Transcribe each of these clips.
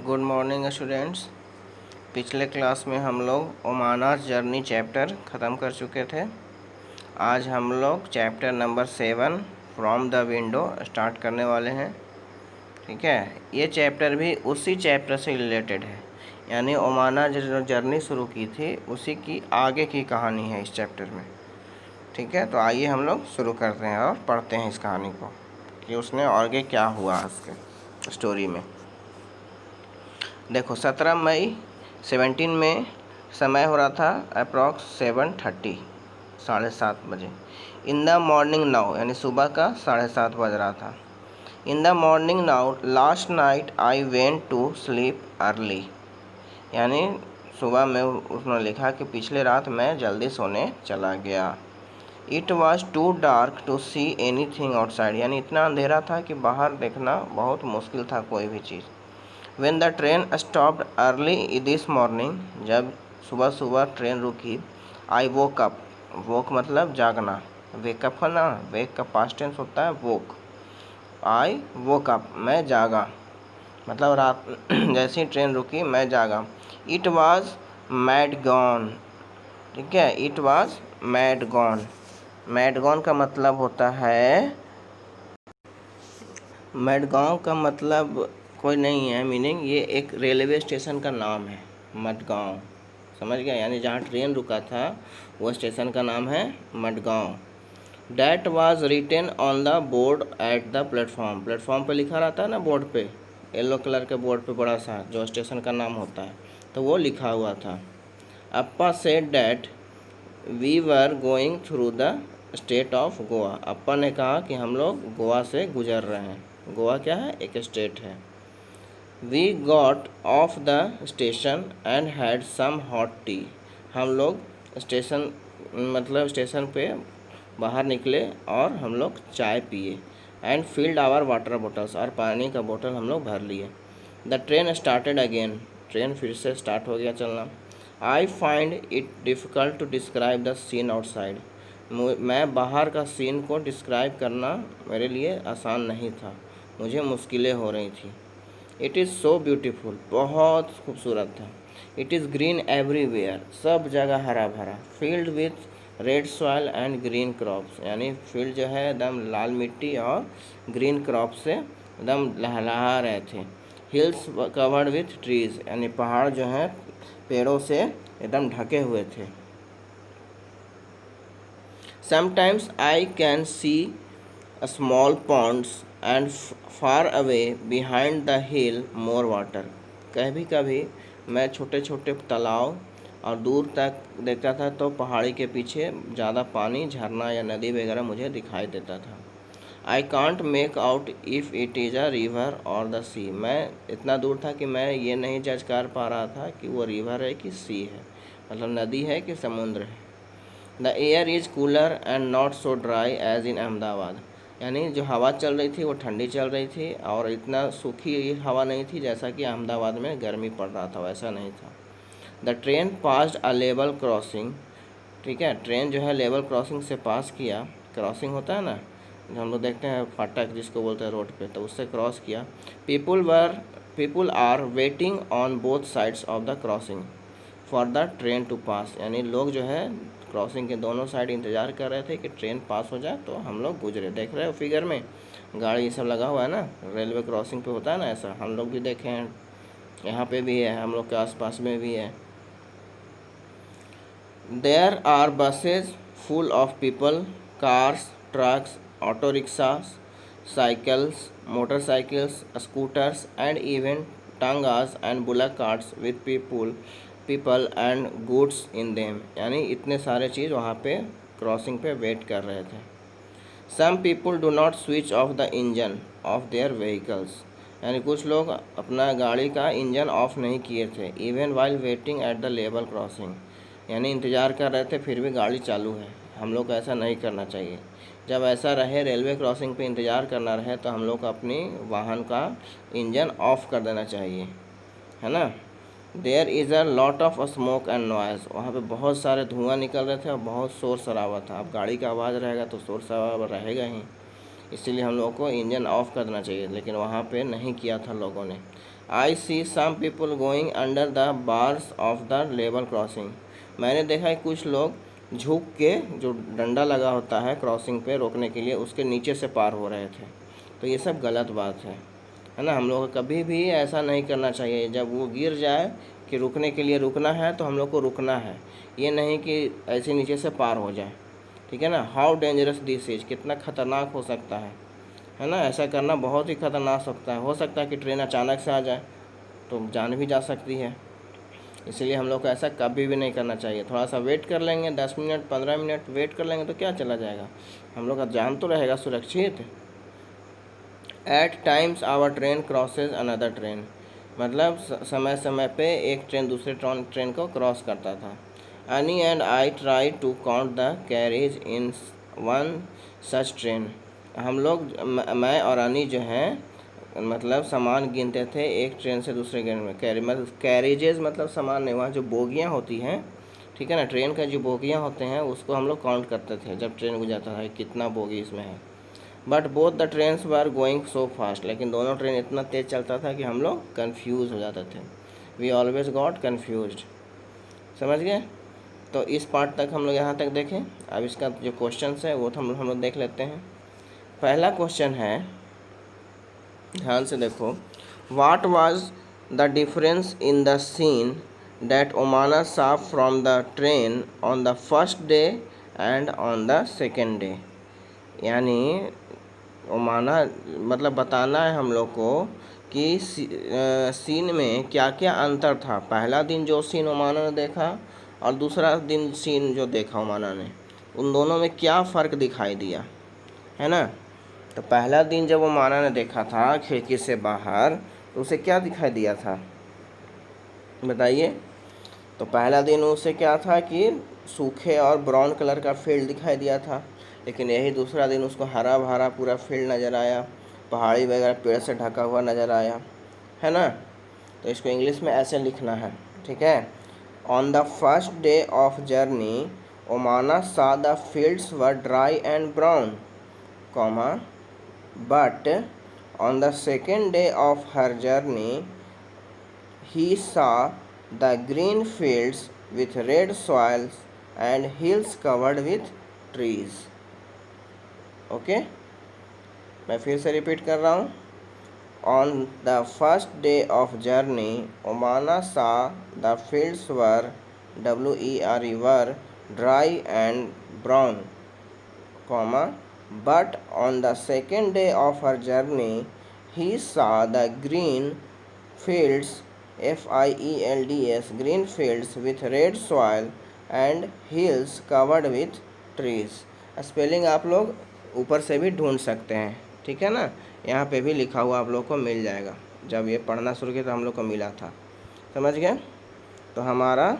Good morning students. पिछले class में हम लोग ओमानास जर्नी चैप्टर ख़त्म कर चुके थे। आज हम लोग chapter number 7 from the window start करने वाले हैं। ठीक है, ये चैप्टर भी उसी चैप्टर से रिलेटेड है, यानी ओमानास जो जर्नी शुरू की थी उसी की आगे की कहानी है इस चैप्टर में। ठीक है, तो आइए हम लोग शुरू करते हैं और पढ़ते हैं इस कहानी को कि उसने आगे क्या हुआ उसके स्टोरी में। देखो 17 मई 17 में समय हो रहा था अप्रॉक्स 7:30 7:30 बजे। इन द मॉर्निंग नाउ यानी सुबह का 7:30 बज रहा था। In the morning now last night I went to sleep early, यानी सुबह में उसने लिखा कि पिछले रात मैं जल्दी सोने चला गया। It was too dark to see anything outside, यानी इतना अंधेरा था कि बाहर देखना बहुत मुश्किल था कोई भी चीज़। When the train stopped early this morning, जब सुबह सुबह ट्रेन रुकी, I woke up, woke मतलब जागना, wake up है ना, wake का past tense होता है woke। I woke up, मैं जागा, मतलब रात जैसी ट्रेन रुकी मैं जागा। It was mad gone, ठीक है, It was mad gone। mad gone का मतलब होता है, मडगांव का मतलब कोई नहीं है मीनिंग, ये एक रेलवे स्टेशन का नाम है मडगांव, समझ गया, यानी जहाँ ट्रेन रुका था वो स्टेशन का नाम है Madgaon. That was written on the board at the platform, platform पे लिखा रहता है ना बोर्ड पे, येलो कलर के बोर्ड पे बड़ा सा जो स्टेशन का नाम होता है, तो वो लिखा हुआ था। Appa said that we were going through the state of Goa, Appa ने कहा कि हम लोग गोवा से गुजर रहे हैं। गोवा क्या है, एक स्टेट है। We got off the station and had some hot tea, हम लोग स्टेशन मतलब स्टेशन पे बाहर निकले और हम लोग चाय पिए। And filled our water bottles, और पानी का बोतल हम लोग भर लिए। The train started again, train फिर से स्टार्ट हो गया चलना। I find it difficult to describe the scene outside, मैं बाहर का सीन को डिस्क्राइब करना मेरे लिए आसान नहीं था, मुझे मुश्किलें हो रही थी। इट इज़ सो ब्यूटीफुल, बहुत खूबसूरत था। इट इज़ ग्रीन एवरीवेयर, सब जगह हरा भरा। Field with red soil and green crops, यानी फील्ड जो है एकदम लाल मिट्टी और ग्रीन क्रॉप से एकदम लहलहा रहे थे। हिल्स कवर्ड विथ ट्रीज़, यानी पहाड़ जो हैं पेड़ों से एकदम ढके हुए थे। Sometimes I can see a small ponds and far away behind the hill more water, कभी कभी मैं छोटे छोटे तालाब और दूर तक देखता था तो पहाड़ी के पीछे ज़्यादा पानी, झरना या नदी वगैरह मुझे दिखाई देता था। I can't make out if it is a river और द सी, मैं इतना दूर था कि मैं ये नहीं जज कर पा रहा था कि वो रिवर है कि सी है, मतलब नदी है कि समुद्र है। The air is cooler and not so dry as in Ahmedabad, यानी जो हवा चल रही थी वो ठंडी चल रही थी और इतना सूखी हवा नहीं थी जैसा कि अहमदाबाद में गर्मी पड़ रहा था, वैसा नहीं था। The train passed a level crossing, ठीक है, ट्रेन जो है लेवल क्रॉसिंग से पास किया, क्रॉसिंग होता है ना जो हम लोग देखते हैं फाटक जिसको बोलते हैं रोड पे, तो उससे क्रॉस किया। People are waiting on both sides of the crossing for the train to pass, यानी लोग जो है क्रॉसिंग के दोनों साइड इंतज़ार कर रहे थे कि ट्रेन पास हो जाए तो हम लोग गुजरे। देख रहे हो फिगर में गाड़ी ये सब लगा हुआ है ना, रेलवे क्रॉसिंग पे होता है ना ऐसा, हम लोग भी देखे हैं, यहाँ पे भी है, हम लोग के आसपास में भी है। There are buses full of people, cars, trucks, auto rickshaws, cycles, motorcycles, scooters and even tongas and bullock carts with people and goods in them, यानी इतने सारे चीज़ वहाँ पे क्रॉसिंग पे वेट कर रहे थे। Some people do not switch off the engine of their vehicles, यानी कुछ लोग अपना गाड़ी का इंजन ऑफ नहीं किए थे। Even while waiting eight the level crossing, यानी इंतज़ार कर रहे थे फिर भी गाड़ी चालू है। हम लोग को ऐसा नहीं करना चाहिए, जब ऐसा रहे रेलवे क्रॉसिंग पे इंतज़ार करना रहे तो हम लोग को अपनी वाहन का इंजन ऑफ कर देना चाहिए, है ना। There is a lot of smoke and noise, वहाँ पे बहुत सारे धुआं निकल रहे थे और बहुत शोर शराबा था। अब गाड़ी का आवाज़ रहेगा तो शोर शराबा रहेगा ही, इसीलिए हम लोगों को इंजन ऑफ कर देना चाहिए, लेकिन वहाँ पे नहीं किया था लोगों ने। I see some people going under the bars of the level crossing. मैंने देखा है कुछ लोग झुक के, जो डंडा लगा होता है क्रॉसिंग पे रोकने के लिए, उसके नीचे से पार हो रहे थे। तो ये सब गलत बात है ना। हम लोग को कभी भी ऐसा नहीं करना चाहिए। जब वो गिर जाए कि रुकने के लिए रुकना है तो हम लोग को रुकना है, ये नहीं कि ऐसे नीचे से पार हो जाए, ठीक है ना। हाउ डेंजरस दिस इज, कितना ख़तरनाक हो सकता है ना। ऐसा करना बहुत ही ख़तरनाक हो सकता है कि ट्रेन अचानक से आ जाए तो जान भी जा सकती है। इसलिए हम लोग को ऐसा कभी भी नहीं करना चाहिए। थोड़ा सा वेट कर लेंगे, 10 मिनट 15 मिनट वेट कर लेंगे तो क्या चला जाएगा, हम लोग का जान तो रहेगा सुरक्षित। At times our train crosses another train, मतलब समय समय पे एक ट्रेन दूसरे ट्रेन को क्रॉस करता था। Annie and I try to count the carriage in one such train. हम लोग, मैं और अनी जो हैं, मतलब सामान गिनते थे एक ट्रेन से दूसरे ट्रेन में। कैरेजेस मतलब सामान नहीं, वहाँ जो बोगियाँ होती हैं, ठीक है ना, ट्रेन का जो बोगियाँ होते हैं उसको हम लोग काउंट करते थे जब ट्रेन गुजरता था कितना बोगी इसमें है। But both the trains were going so fast, लेकिन दोनों ट्रेन इतना तेज़ चलता था कि हम लोग कन्फ्यूज़ हो जाते थे। We always got confused. समझ गए। तो इस पार्ट तक हम लोग यहाँ तक देखें। अब इसका जो क्वेश्चन है वो तो हम लोग देख लेते हैं। पहला क्वेश्चन है, ध्यान से देखो। What was the difference in the scene that Omana saw from the train on the first day and on the second day. यानी ओमाना, मतलब बताना है हम लोग को कि सीन में क्या क्या अंतर था। पहला दिन जो सीन ओमाना ने देखा और दूसरा दिन सीन जो देखा ओमाना ने, उन दोनों में क्या फ़र्क दिखाई दिया, है ना। तो पहला दिन जब ओमाना ने देखा था खिड़की से बाहर, तो उसे क्या दिखाई दिया था बताइए। तो पहला दिन उसे क्या था कि सूखे और ब्राउन कलर का फील्ड दिखाई दिया था। लेकिन यही दूसरा दिन उसको हरा भरा पूरा फील्ड नज़र आया, पहाड़ी वगैरह पेड़ से ढका हुआ नज़र आया, है ना। तो इसको इंग्लिश में ऐसे लिखना है, ठीक है। On the first day of journey Omana saw the fields were dry and brown, comma, but on the second day of her journey he saw the green fields with red soils and hills covered with trees. Okay, मैं फिर से repeat कर रहा हूँ। On the first day of journey Omana saw the fields were wer dry and brown, comma, but on the second day of her journey he saw the green fields fields green fields with red soil and hills covered with trees। Spelling आप लोग ऊपर से भी ढूंढ सकते हैं, ठीक है ना। यहाँ पे भी लिखा हुआ आप लोग को मिल जाएगा। जब ये पढ़ना शुरू किया तो हम लोग को मिला था, समझ गए। तो हमारा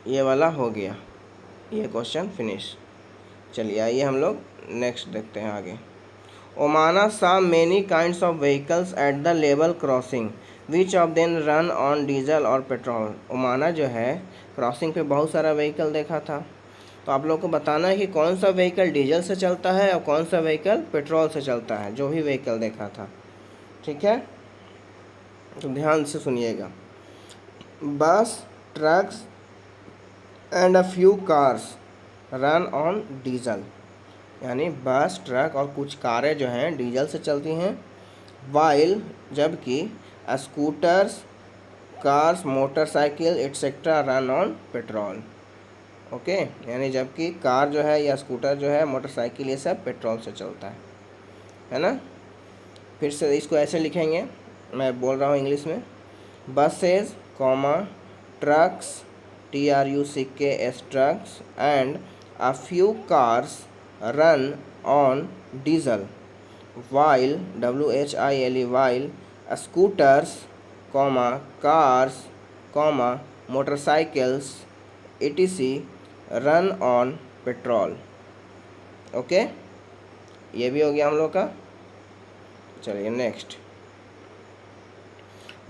ये वाला हो गया, ये क्वेश्चन फिनिश। चलिए आइए हम लोग नेक्स्ट देखते हैं आगे। ओमाना saw many kinds of vehicles at the level crossing, which of them run on diesel और पेट्रोल। ओमाना जो है क्रॉसिंग पे बहुत सारा व्हीकल देखा था। तो आप लोग को बताना है कि कौन सा व्हीकल डीजल से चलता है और कौन सा व्हीकल पेट्रोल से चलता है, जो भी व्हीकल देखा था, ठीक है। तो ध्यान से सुनिएगा। बस, trucks and a few cars run on diesel, यानी बस, ट्रक और कुछ कारें जो हैं डीजल से चलती हैं। वाइल, जबकि scooters, cars, motorcycle etcetera run on petrol. Okay, यानी जबकि कार जो है या स्कूटर जो है, मोटरसाइकिल, ये सब पेट्रोल से चलता है ना। फिर से इसको ऐसे लिखेंगे, मैं बोल रहा हूँ इंग्लिश में। Buses, comma, trucks, TRUCKS trucks and a few cars run on diesel, while while scooters, cars, motorcycles etc run on petrol. Okay, ये भी हो गया हम लोग का। चलिए next.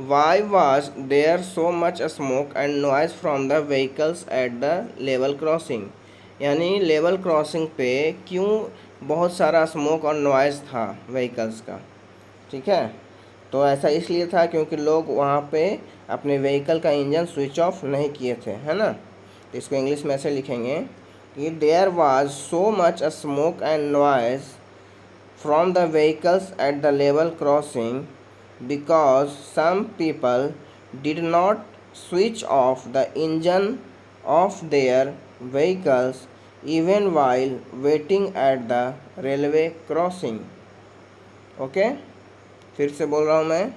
Why was there so much smoke and noise from the vehicles at the level crossing? यानी level crossing पे क्यों बहुत सारा स्मोक और नॉइज़ था व्हीकल्स का, ठीक है। तो ऐसा इसलिए था क्योंकि लोग वहाँ पे अपने व्हीकल का इंजन स्विच ऑफ नहीं किए थे, है ना। तो इसको इंग्लिश में ऐसे लिखेंगे कि there was so much smoke and noise from the vehicles at the level crossing because some people did not switch off the engine of their vehicles even while waiting at the railway crossing. Okay फिर से बोल रहा हूँ मैं,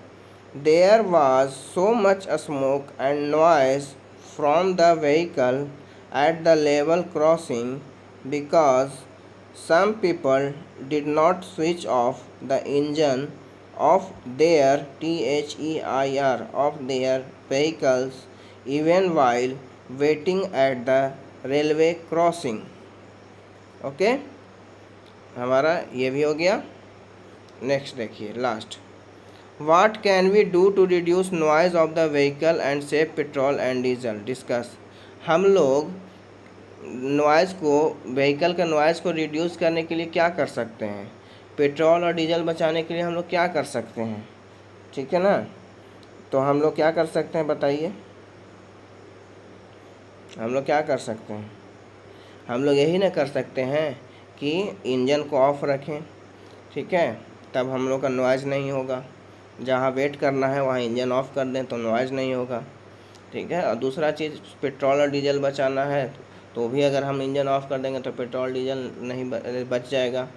there was so much smoke and noise from the vehicle at the level crossing because some people did not switch off the engine of their THEIR of their vehicles even while waiting at the railway crossing. Okay हमारा ये भी हो गया। Next देखिए last, what can we do to reduce noise of the vehicle and save petrol and diesel. Discuss, हम लोग noise को, vehicle का नॉइज़ को रिड्यूस करने के लिए क्या कर सकते हैं, पेट्रोल और डीजल बचाने के लिए हम लोग क्या कर सकते हैं, ठीक है ना। तो हम लोग क्या कर सकते हैं बताइए, हम लोग क्या कर सकते हैं। हम लोग यही ना कर सकते हैं कि इंजन को ऑफ रखें, ठीक है, तब हम लोग का नॉइज़ नहीं होगा। जहाँ वेट करना है वहाँ इंजन ऑफ कर दें तो नॉइज़ नहीं होगा, ठीक है। और दूसरा चीज़, पेट्रोल और डीजल बचाना है तो भी अगर हम इंजन ऑफ कर देंगे तो पेट्रोल डीजल नहीं बच जाएगा,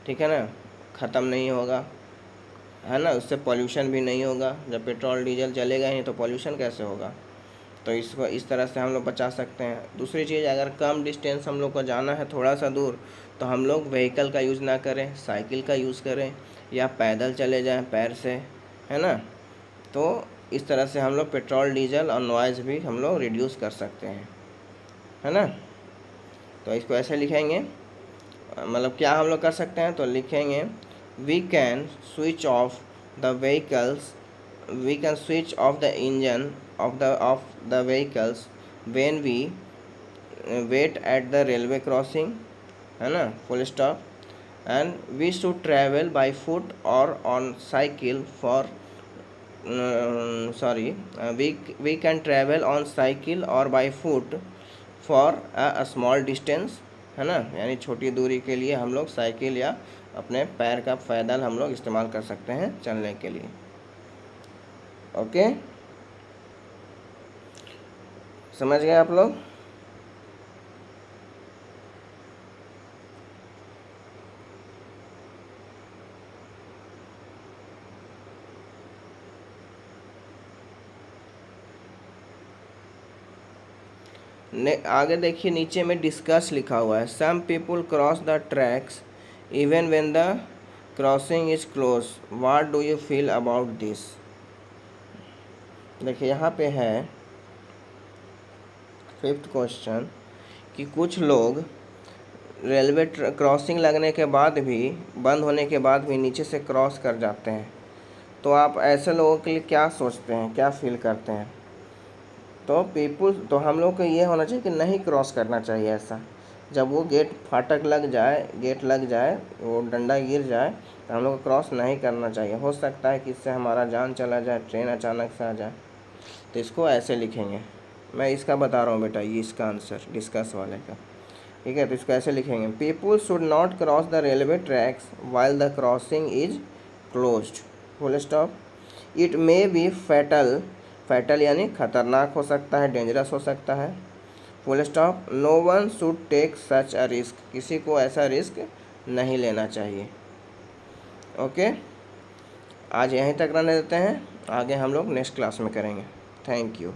ठीक है ना, ख़त्म नहीं होगा, है ना। उससे पॉल्यूशन भी नहीं होगा। जब पेट्रोल डीजल चलेगा ही तो पॉल्यूशन कैसे होगा। तो इसको इस तरह से हम लोग बचा सकते हैं। दूसरी चीज़, अगर कम डिस्टेंस हम लोग को जाना है थोड़ा सा दूर, तो हम लोग व्हीकल का यूज़ ना करें, साइकिल का यूज़ करें या पैदल चले जाएं पैर से, है ना। तो इस तरह से हम लोग पेट्रोल डीजल और नॉइज़ भी हम लोग रिड्यूस कर सकते हैं, है ना। तो इसको ऐसे लिखेंगे, मतलब क्या हम लोग कर सकते हैं, तो लिखेंगे we can switch off the vehicles, we can switch off the engine of the vehicles when we wait at the railway crossing, है ना, full stop. And we should travel by foot or on cycle for we can travel on cycle or by foot for a small distance, है ना। यानी छोटी दूरी के लिए हम लोग साइकिल या अपने पैर का पैदल हम लोग इस्तेमाल कर सकते हैं चलने के लिए। ओके, समझ गए आप लोग। आगे देखिए, नीचे में डिस्कस लिखा हुआ है। Some people cross the tracks even when the crossing is close, what do you feel about this. देखिए यहाँ पे है 5th क्वेश्चन कि कुछ लोग रेलवे क्रॉसिंग लगने के बाद भी, बंद होने के बाद भी नीचे से क्रॉस कर जाते हैं। तो आप ऐसे लोगों के लिए क्या सोचते हैं, क्या फील करते हैं। तो हम लोग को ये होना चाहिए कि नहीं क्रॉस करना चाहिए ऐसा। जब वो गेट लग जाए, वो डंडा गिर जाए, तो हम लोग को क्रॉस नहीं करना चाहिए। हो सकता है कि इससे हमारा जान चला जाए, ट्रेन अचानक से आ जाए। तो इसको ऐसे लिखेंगे, मैं इसका बता रहा हूँ बेटा, ये इसका आंसर डिस्कस वाले का, ठीक है। तो इसको ऐसे लिखेंगे, people should not cross the railway tracks while the crossing is closed, full stop. It may be fatal यानी खतरनाक हो सकता है, डेंजरस हो सकता है, full stop. No one should take such a risk, किसी को ऐसा रिस्क नहीं लेना चाहिए। ओके, आज यहीं तक रहने देते हैं, आगे हम लोग नेक्स्ट क्लास में करेंगे। Thank you.